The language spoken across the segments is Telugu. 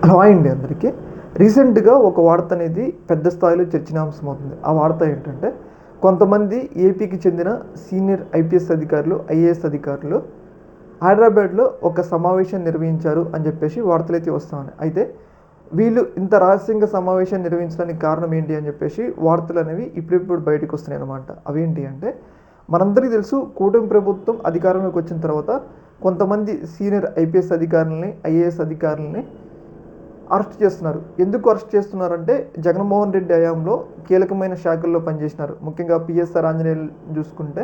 హలో అండి అందరికీ. రీసెంట్గా ఒక వార్త అనేది పెద్ద స్థాయిలో చర్చనీయాంశం అవుతుంది. ఆ వార్త ఏంటంటే, కొంతమంది ఏపీకి చెందిన సీనియర్ ఐపీఎస్ అధికారులు, ఐఏఎస్ అధికారులు హైదరాబాద్లో ఒక సమావేశం నిర్వహించారు అని చెప్పేసి వార్తలైతే వస్తూ ఉన్నాయి. అయితే వీళ్ళు ఇంత రహస్యంగా సమావేశం నిర్వహించడానికి కారణం ఏంటి అని చెప్పేసి వార్తలు అనేవి ఇప్పుడిప్పుడు బయటకు వస్తున్నాయి అన్నమాట. అవేంటి అంటే, మనందరికీ తెలుసు, కూటమి ప్రభుత్వం అధికారంలోకి వచ్చిన తర్వాత కొంతమంది సీనియర్ ఐపీఎస్ అధికారులని, ఐఏఎస్ అధికారులని అరెస్ట్ చేస్తున్నారు. ఎందుకు అరెస్ట్ చేస్తున్నారంటే, జగన్మోహన్ రెడ్డి హయాంలో కీలకమైన శాఖల్లో పనిచేసినారు. ముఖ్యంగా పిఎస్ఆర్ ఆంజనేయులు చూసుకుంటే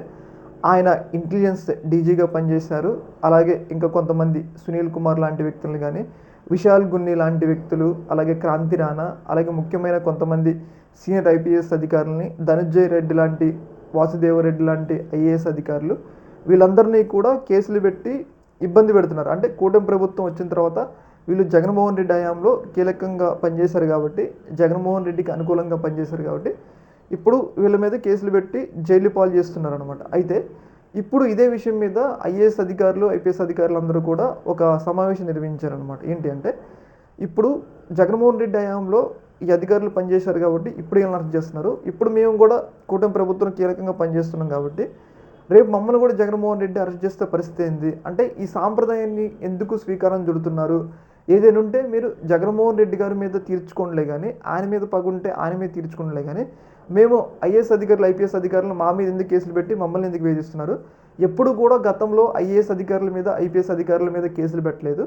ఆయన ఇంటెలిజెన్స్ డీజీగా పనిచేశారు. అలాగే ఇంకా కొంతమంది సునీల్ కుమార్ లాంటి వ్యక్తులను కానీ, విశాల్ గున్ని లాంటి వ్యక్తులు, అలాగే క్రాంతి రాణా, అలాగే ముఖ్యమైన కొంతమంది సీనియర్ ఐపీఎస్ అధికారులని, ధనుంజయ రెడ్డి లాంటి, వాసుదేవరెడ్డి లాంటి ఐఏఎస్ అధికారులు, వీళ్ళందరినీ కూడా కేసులు పెట్టి ఇబ్బంది పెడుతున్నారు. అంటే కూటమి ప్రభుత్వం వచ్చిన తర్వాత వీళ్ళు జగన్మోహన్ రెడ్డి హయాంలో కీలకంగా పనిచేశారు కాబట్టి, జగన్మోహన్ రెడ్డికి అనుకూలంగా పనిచేశారు కాబట్టి ఇప్పుడు వీళ్ళ మీద కేసులు పెట్టి జైలు పాలు చేస్తున్నారు అనమాట. అయితే ఇప్పుడు ఇదే విషయం మీద ఐఏఎస్ అధికారులు, ఐపీఎస్ అధికారులు అందరూ కూడా ఒక సమావేశం నిర్వహించారనమాట. ఏంటి అంటే, ఇప్పుడు జగన్మోహన్ రెడ్డి హయాంలో ఈ అధికారులు పనిచేశారు కాబట్టి ఇప్పుడు వీళ్ళని అరెస్ట్ చేస్తున్నారు. ఇప్పుడు మేము కూడా కూటమి ప్రభుత్వం కీలకంగా పనిచేస్తున్నాం కాబట్టి రేపు మమ్మల్ని కూడా జగన్మోహన్ రెడ్డి అరెస్ట్ చేస్తే పరిస్థితి ఏంది అంటే, ఈ సాంప్రదాయాన్ని ఎందుకు స్వీకారం చుడుతున్నారు? ఏదైనా ఉంటే మీరు జగన్మోహన్ రెడ్డి గారి మీద తీర్చుకోండిలే కానీ, ఆయన మీద పగుంటే ఆయన మీద తీర్చుకోండిలే కానీ, మేము ఐఏఎస్ అధికారులు, ఐపీఎస్ అధికారులు మా మీద ఎందుకు కేసులు పెట్టి మమ్మల్ని ఎందుకు వేధిస్తున్నారు? ఎప్పుడు కూడా గతంలో ఐఏఎస్ అధికారుల మీద, ఐపీఎస్ అధికారుల మీద కేసులు పెట్టలేదు.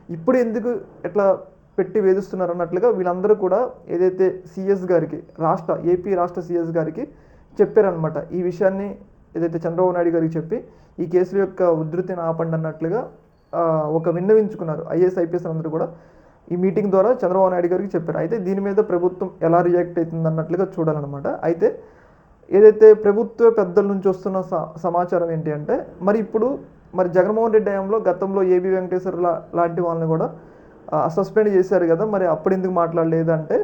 ఇప్పుడు ఎందుకు ఎట్లా పెట్టి వేధిస్తున్నారు అన్నట్లుగా వీళ్ళందరూ కూడా ఏదైతే సీఎస్ గారికి, ఏపీ రాష్ట్ర సీఎస్ గారికి చెప్పారనమాట. ఈ విషయాన్ని ఏదైతే చంద్రబాబు నాయుడు గారికి చెప్పి ఈ కేసుల యొక్క ఉధృతిని ఆపండి అన్నట్లుగా ఒక విన్నవించుకున్నారు. ఐఏఎస్, ఐపీఎస్ అందరూ కూడా ఈ మీటింగ్ ద్వారా చంద్రబాబు నాయుడు గారికి చెప్పారు. అయితే దీని మీద ప్రభుత్వం ఎలా రియాక్ట్ అవుతుంది అన్నట్లుగా చూడాలన్నమాట. అయితే ఏదైతే ప్రభుత్వ పెద్దల నుంచి వస్తున్న సమాచారం ఏంటి అంటే, ఇప్పుడు జగన్మోహన్ రెడ్డి హయాంలో గతంలో ఏబి వెంకటేశ్వర లాంటి వాళ్ళని కూడా సస్పెండ్ చేశారు కదా, మరి అప్పుడు ఎందుకు మాట్లాడలేదు అంటే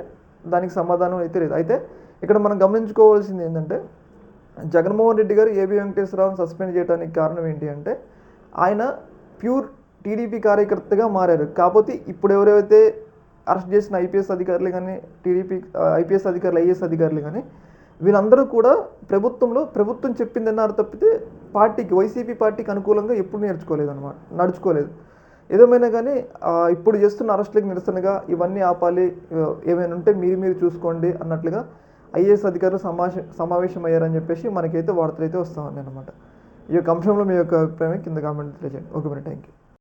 దానికి సమాధానం అయితే లేదు. అయితే ఇక్కడ మనం గమనించుకోవాల్సింది ఏంటంటే, జగన్మోహన్ రెడ్డి గారు ఏబి వెంకటేశ్వరరావుని సస్పెండ్ చేయడానికి కారణం ఏంటి అంటే, ఆయన ప్యూర్ టీడీపీ కార్యకర్తగా మారారు. కాకపోతే ఇప్పుడు ఎవరైతే అరెస్ట్ చేసిన ఐపీఎస్ అధికారులు కానీ, టీడీపీ ఐపీఎస్ అధికారులు, ఐఏఎస్ అధికారులు కానీ, వీళ్ళందరూ కూడా ప్రభుత్వం చెప్పింది అన్నారు తప్పితే పార్టీకి, వైసీపీ పార్టీకి అనుకూలంగా ఎప్పుడు నడుచుకోలేదు. ఏదేమైనా కానీ ఇప్పుడు చేస్తున్న అరెస్టులకు నిరసనగా ఇవన్నీ ఆపాలి, ఏమైనా ఉంటే మీరు చూసుకోండి అన్నట్లుగా ఐఏఎస్ అధికారులు సమావేశం అయ్యారని చెప్పేసి మనకైతే వార్తలు అయితే వస్తూ ఉన్నాయి అన్నమాట. ఈ యొక్క అంశంలో మీ యొక్క అభిప్రాయం కింద కామెంట్ తెలియజేయండి. ఓకే మరి, థ్యాంక్ యూ.